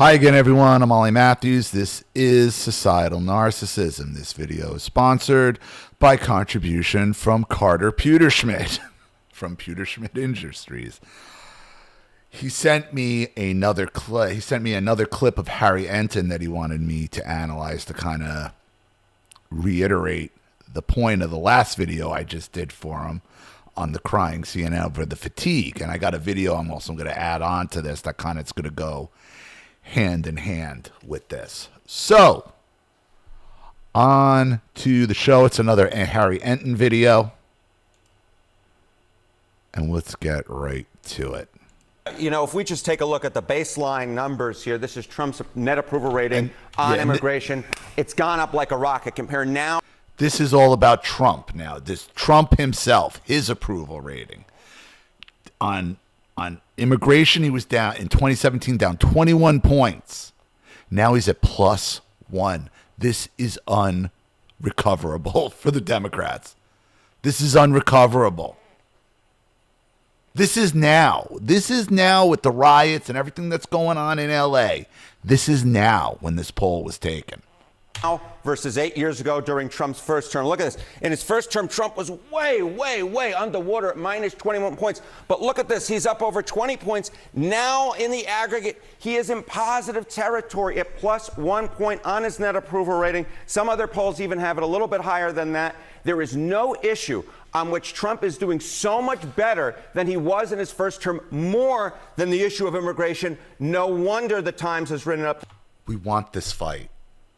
Hi again, everyone. I'm Ollie Matthews. This is Societal Narcissism. This video is sponsored by contribution from Carter Pewterschmidt from Pewterschmidt Industries. He sent me another clip. He sent me another clip of Harry Enton that he wanted me to analyze to kind of reiterate the point of the last video I just did for him on the crying CNN over the fatigue. And I got a video I'm also going to add on to this that kind of is going to go hand in hand with this. So, on to the show. It's another Harry Enton video. And let's get right to it. You know, if we just take a look at the baseline numbers here, this is Trump's net approval rating on immigration. It's gone up like a rocket. Compare now. This is all about Trump now. This Trump himself, his approval rating. On immigration, he was down in 2017, down 21 points. Now he's at +1. This is unrecoverable for the Democrats. This is unrecoverable. This is now. This is now with the riots and everything that's going on in LA. This is now when this poll was taken. Now versus 8 years ago during Trump's first term. Look at this. In his first term, Trump was way underwater at -21 points. But look at this. He's up over 20 points. Now in the aggregate, he is in positive territory at +1 point on his net approval rating. Some other polls even have it a little bit higher than that. There is no issue on which Trump is doing so much better than he was in his first term, more than the issue of immigration. No wonder the Times has written up. We want this fight.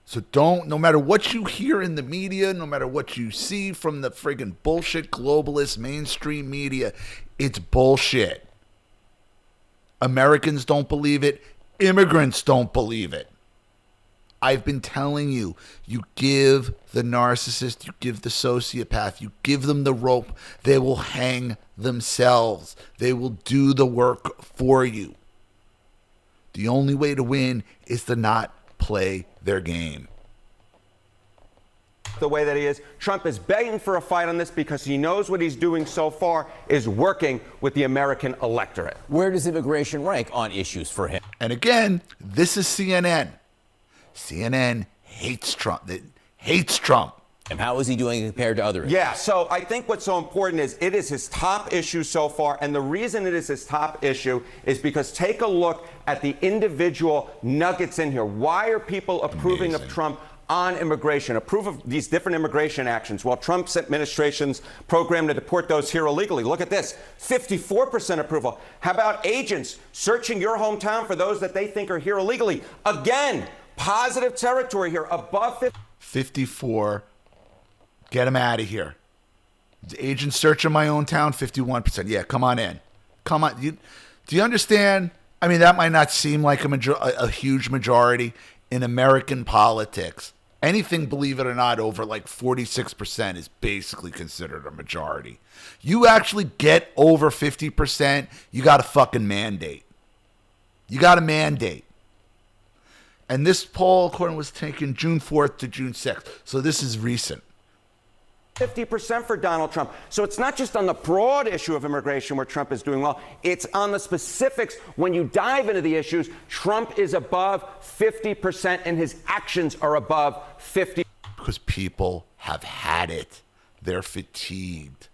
So no matter what you hear in the media, no matter what you see from the friggin' bullshit globalist mainstream media, it's bullshit. Americans don't believe it. Immigrants don't believe it. I've been telling you, you give the narcissist, you give the sociopath, you give them the rope, they will hang themselves. They will do the work for you. The only way to win is to not play their game. The way that he is, Trump is begging for a fight on this because he knows what he's doing so far is working with the American electorate. Where does immigration rank on issues for him? And again, this is CNN. CNN hates Trump. It hates Trump. And how is he doing compared to other issues? Yeah, so I think what's so important is it is his top issue so far. And the reason it is his top issue is because take a look at the individual nuggets in here. Why are people approving of Trump on immigration, approve of these different immigration actions? Well, Trump's administration's program to deport those here illegally. Look at this, 54% approval. How about agents searching your hometown for those that they think are here illegally? Again, positive territory here, above 54. Get him out of here. The agent searching my own town, 51%. Yeah, come on in. Come on. Do you understand? I mean, that might not seem like a huge majority in American politics. Anything, believe it or not, over like 46% is basically considered a majority. You actually get over 50%, you got a fucking mandate. You got a mandate. And this poll, according was taken June 4th to June 6th. So this is recent. 50% for Donald Trump. So it's not just on the broad issue of immigration where Trump is doing well. It's on the specifics. When you dive into the issues, Trump is above 50% and his actions are above 50%. Because people have had it. They're fatigued.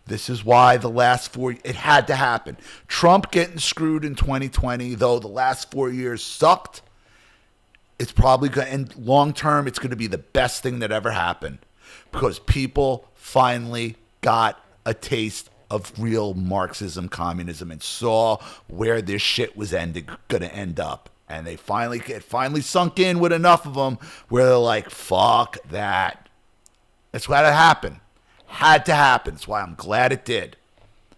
This is why the last it had to happen. Trump getting screwed in 2020, though the last 4 years sucked. It's probably going to, and long term, it's going to be the best thing that ever happened. Because people finally got a taste of real Marxism, communism, and saw where this shit was going to end up. And it finally sunk in with enough of them where they're like, fuck that. That's what happened. Had to happen. That's why I'm glad it did.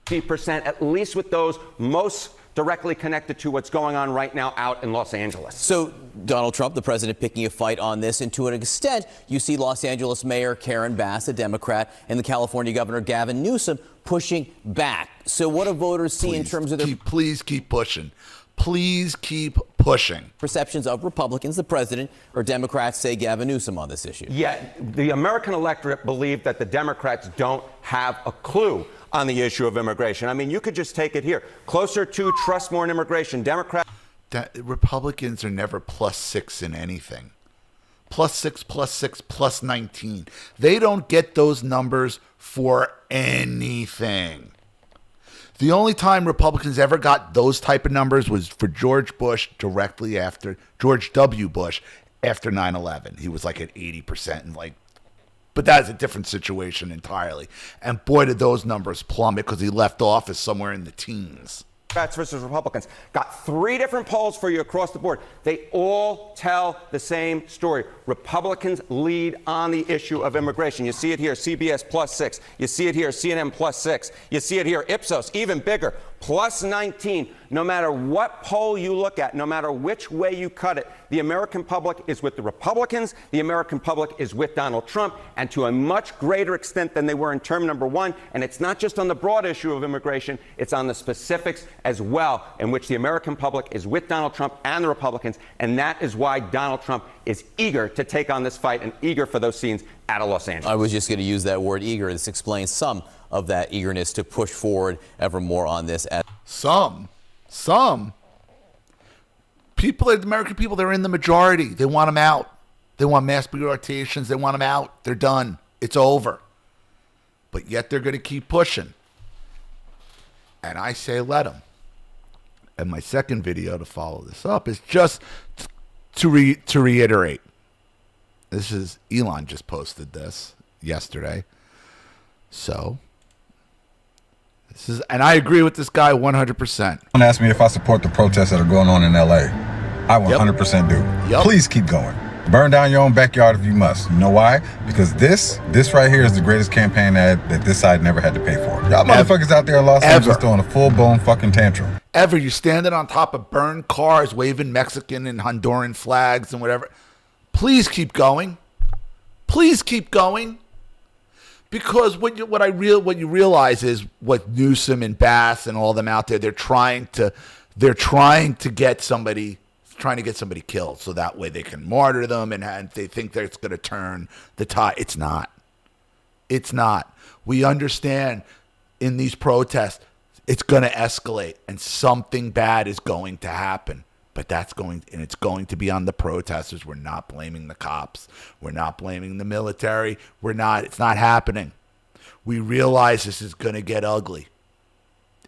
50%, at least with those most directly connected to what's going on right now out in Los Angeles. So Donald Trump, the president, picking a fight on this, and to an extent, you see Los Angeles Mayor Karen Bass, a Democrat, and the California Governor Gavin Newsom pushing back. So what do voters see in terms of their... Please keep pushing. Please keep pushing. Perceptions of Republicans, the president, or Democrats, say Gavin Newsom on this issue? Yeah, the American electorate believe that the Democrats don't have a clue on the issue of immigration. I mean, you could just take it here. Closer to trust more in immigration. Democrats. Republicans are never +6 in anything. +6, +6, +19. They don't get those numbers for anything. The only time Republicans ever got those type of numbers was for George Bush directly after George W. Bush after 9/11. He was like at 80% and like, but that's a different situation entirely. And boy, did those numbers plummet because he left office somewhere in the teens. Democrats versus Republicans. Got 3 different polls for you across the board. They all tell the same story. Republicans lead on the issue of immigration. You see it here, CBS +6. You see it here, CNN +6. You see it here, Ipsos, even bigger, +19. No matter what poll you look at, no matter which way you cut it, the American public is with the Republicans. The American public is with Donald Trump, and to a much greater extent than they were in term number 1. And it's not just on the broad issue of immigration, it's on the specifics as well, in which the American public is with Donald Trump and the Republicans. And that is why Donald Trump is eager to take on this fight and eager for those scenes out of Los Angeles. I was just going to use that word eager. This explains some of that eagerness to push forward ever more on this. Some people, the American people, they're in the majority. They want them out. They want mass deportations. They want them out. They're done. It's over. But yet they're going to keep pushing. And I say let them. And my second video to follow this up is just to reiterate. This is Elon just posted this yesterday. So this is, and I agree with this guy 100%. Don't ask me if I support the protests that are going on in LA. I 100% do. Yep. Please keep going. Burn down your own backyard if you must. You know why? Because this right here is the greatest campaign ad that this side never had to pay for. Y'all motherfuckers out there in Los Angeles throwing a full-blown fucking tantrum. Ever. You're standing on top of burned cars, waving Mexican and Honduran flags and whatever. Please keep going. Please keep going. Because what you realize is what Newsom and Bass and all them out there, they're trying to get somebody killed so that way they can martyr them and they think that it's going to turn the tide. It's not. It's not. We understand in these protests it's going to escalate and something bad is going to happen. But it's going to be on the protesters. We're not blaming the cops. We're not blaming the military. It's not happening. We realize this is going to get ugly.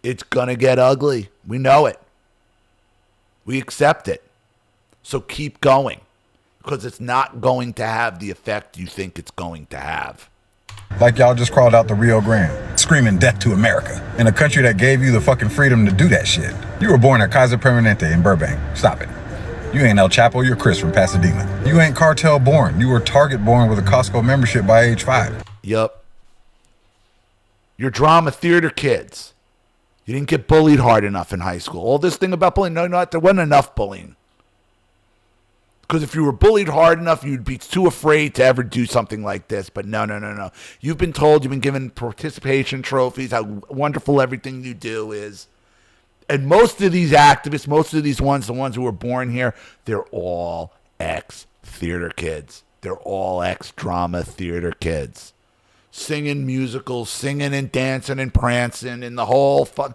It's going to get ugly. We know it. We accept it. So keep going, because it's not going to have the effect you think it's going to have. Like y'all just crawled out the Rio Grande, screaming death to America, in a country that gave you the fucking freedom to do that shit. You were born at Kaiser Permanente in Burbank. Stop it. You ain't El Chapo, you're Chris from Pasadena. You ain't cartel born. You were Target born with a Costco membership by age 5. Yup. You're drama theater kids. You didn't get bullied hard enough in high school. All this thing about bullying, no, there wasn't enough bullying. Because if you were bullied hard enough, you'd be too afraid to ever do something like this. But no. You've been told, you've been given participation trophies, how wonderful everything you do is. And most of these activists, most of these ones, the ones who were born here, they're all ex-theater kids. They're all ex-drama theater kids. Singing musicals, singing and dancing and prancing and the whole fun.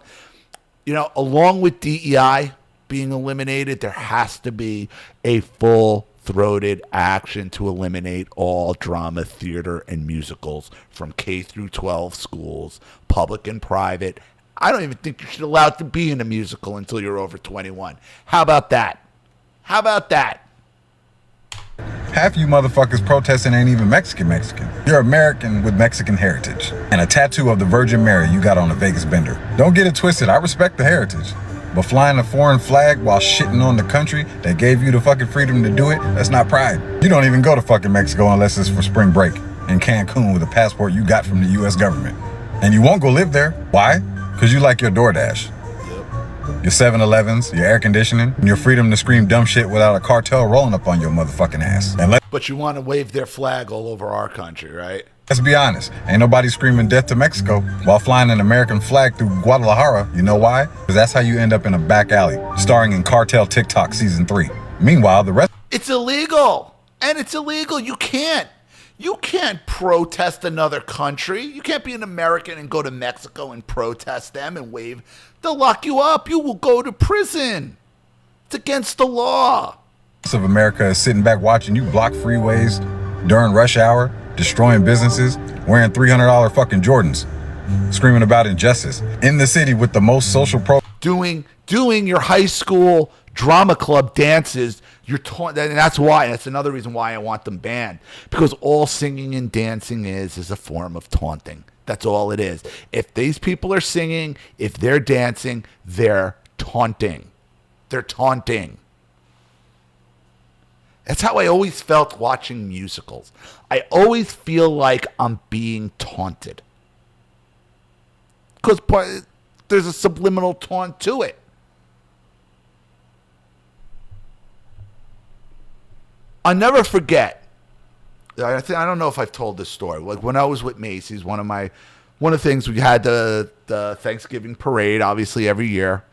You know, along with DEI being eliminated, there has to be a full-throated action to eliminate all drama, theater, and musicals from K through 12 schools, public and private. I don't even think you should allow it to be in a musical until you're over 21. How about that? How about that? Half you motherfuckers protesting ain't even Mexican. You're American with Mexican heritage. And a tattoo of the Virgin Mary you got on a Vegas bender. Don't get it twisted, I respect the heritage. But flying a foreign flag while shitting on the country that gave you the fucking freedom to do it, that's not pride. You don't even go to fucking Mexico unless it's for spring break in Cancun with a passport you got from the US government. And you won't go live there. Why? Because you like your DoorDash. Your 7-Elevens, your air conditioning, and your freedom to scream dumb shit without a cartel rolling up on your motherfucking ass. But you want to wave their flag all over our country, right? Let's be honest, ain't nobody screaming death to Mexico while flying an American flag through Guadalajara. You know why? Because that's how you end up in a back alley, starring in Cartel TikTok Season 3. Meanwhile, the rest... It's illegal. And it's illegal. You can't protest another country. You can't be an American and go to Mexico and protest them and wave. They'll lock you up. You will go to prison It's against the law. Of America is sitting back watching you block freeways during rush hour, destroying businesses, wearing $300 fucking Jordans, screaming about injustice in the city with the most social doing your high school drama club dances. And that's another reason why I want them banned, because all singing and dancing is a form of taunting. That's all it is. If these people are singing, if they're dancing, they're taunting. They're taunting. That's how I always felt watching musicals. I always feel like I'm being taunted, because there's a subliminal taunt to it. I'll never forget. I don't know if I've told this story. Like when I was with Macy's, one of the things, we had the Thanksgiving parade, obviously every year,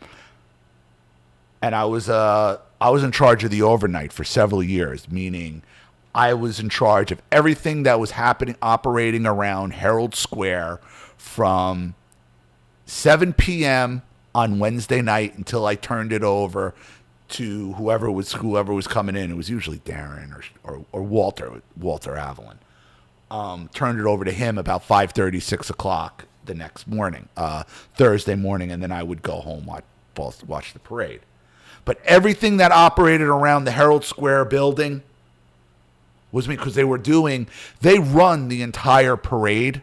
and I was in charge of the overnight for several years, meaning I was in charge of everything that was operating around Herald Square from 7 p.m. on Wednesday night until I turned it over to whoever was coming in. It was usually Darren or Walter Avalon. Turned it over to him about 5:30, 6 o'clock the next morning, Thursday morning, and then I would go home, watch the parade. But everything that operated around the Herald Square building was me, because they run the entire parade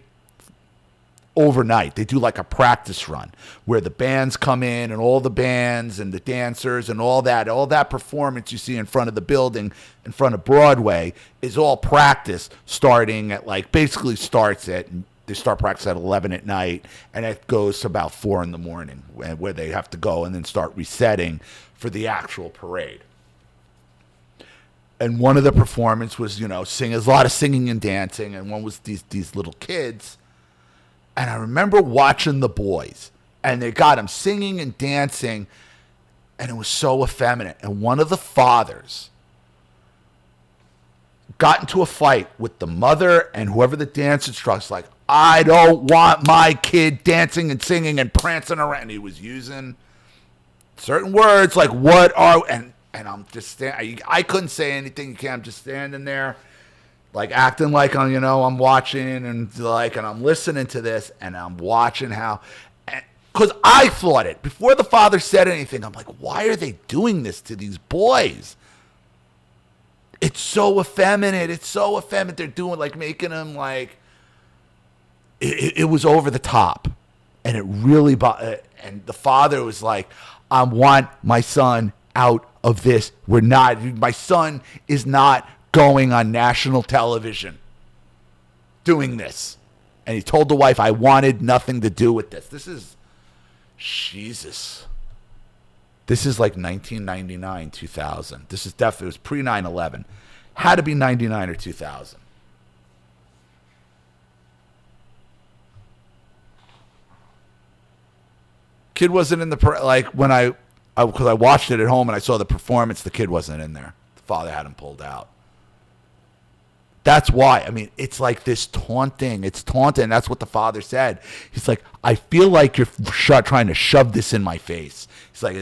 overnight. They do like a practice run where the bands come in, and all the bands and the dancers and all that performance you see in front of the building, in front of Broadway, is all practice starting at they start practice at 11 at night, and it goes to about 4 in the morning, where they have to go and then start resetting for the actual parade. And one of the performances was, there's a lot of singing and dancing, and one was these little kids. And I remember watching the boys, and they got them singing and dancing, and it was so effeminate. And one of the fathers got into a fight with the mother and whoever the dance instructor's like, I don't want my kid dancing and singing and prancing around. And he was using certain words like, and I'm just I couldn't say anything. I'm just standing there, like acting like I'm watching, and I'm listening to this, and I'm watching how, because I thought it before the father said anything. I'm like, why are they doing this to these boys? It's so effeminate. It's so effeminate. They're doing making them like. It was over the top, and it really. And the father was like, I want my son out of this. My son is not going on national television doing this. And he told the wife, I wanted nothing to do with this. This is Jesus. This is like 1999, 2000. This is definitely, it was pre 9/11. Had to be 99 or 2000. Kid wasn't in when because I watched it at home and I saw the performance, the kid wasn't in there. The father had him pulled out. That's why. I mean, it's like this taunting. It's taunting. That's what the father said. He's like, I feel like you're trying to shove this in my face. He's like,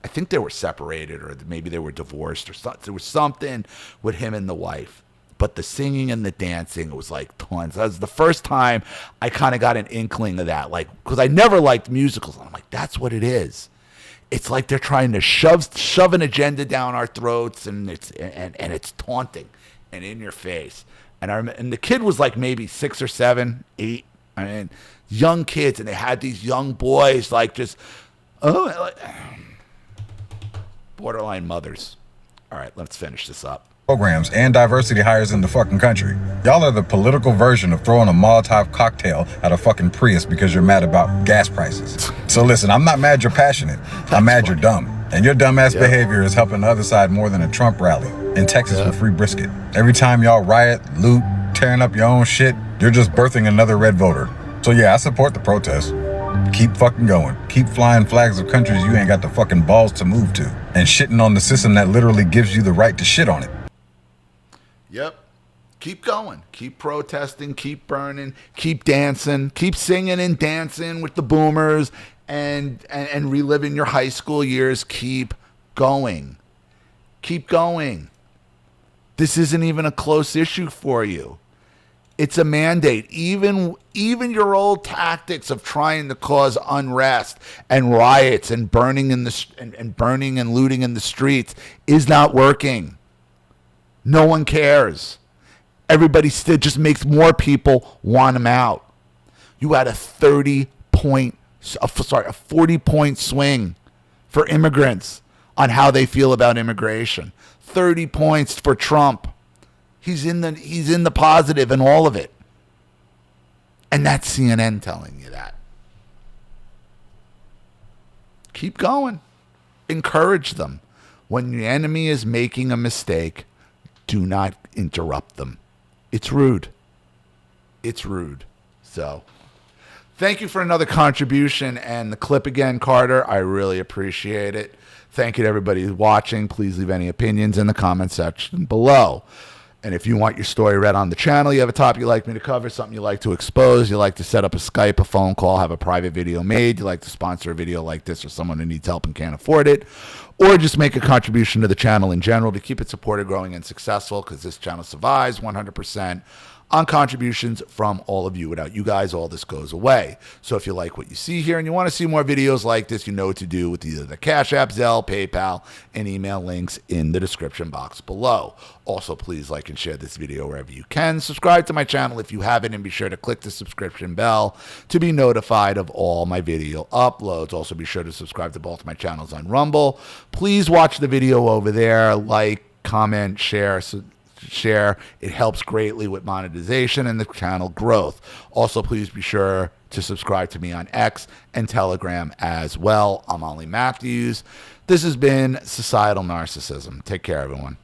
I think they were separated, or maybe they were divorced, or something. There was something with him and the wife. But the singing and the dancing was like tons. That was the first time I kind of got an inkling of that. Because I never liked musicals. I'm like, that's what it is. It's like they're trying to shove an agenda down our throats, and it's taunting and in your face. And the kid was like maybe 6 or 7, 8. I mean, young kids, and they had these young boys borderline mothers. All right, let's finish this up. Programs and diversity hires in the fucking country. Y'all are the political version of throwing a Molotov cocktail at a fucking Prius because you're mad about gas prices. So listen, I'm not mad you're passionate. I'm mad you're dumb. And your dumbass behavior is helping the other side more than a Trump rally in Texas with free brisket. Every time y'all riot, loot, tearing up your own shit, you're just birthing another red voter. So yeah, I support the protest. Keep fucking going. Keep flying flags of countries you ain't got the fucking balls to move to. And shitting on the system that literally gives you the right to shit on it. Yep. Keep going. Keep protesting. Keep burning. Keep dancing. Keep singing and dancing with the boomers and reliving your high school years. Keep going. Keep going. This isn't even a close issue for you. It's a mandate. Even your old tactics of trying to cause unrest and riots and burning and looting in the streets is not working. No one cares. Everybody still just makes more people want them out. You had a 40-point swing for immigrants on how they feel about immigration. 30 points for Trump. He's in the positive in all of it. And that's CNN telling you that. Keep going. Encourage them. When the enemy is making a mistake, do not interrupt them. It's rude. It's rude. So, thank you for another contribution and the clip again, Carter. I really appreciate it. Thank you to everybody who's watching. Please leave any opinions in the comment section below. And if you want your story read on the channel, you have a topic you'd like me to cover, something you like to expose, you like to set up a Skype, a phone call, have a private video made, you like to sponsor a video like this for someone who needs help and can't afford it, or just make a contribution to the channel in general to keep it supported, growing, and successful, because this channel survives 100% on contributions from all of you. Without you guys, all this goes away. So if you like what you see here and you want to see more videos like this, you know what to do with either the Cash App, Zelle, PayPal, and email links in the description box below. Also, please like and share this video wherever you can. Subscribe to my channel if you haven't, and be sure to click the subscription bell to be notified of all my video uploads. Also, be sure to subscribe to both my channels on Rumble. Please watch the video over there. Like, comment, share. It helps greatly with monetization and the channel growth. Also, please be sure to subscribe to me on X and Telegram as well. I'm Ollie Matthews. This has been Societal Narcissism. Take care, everyone.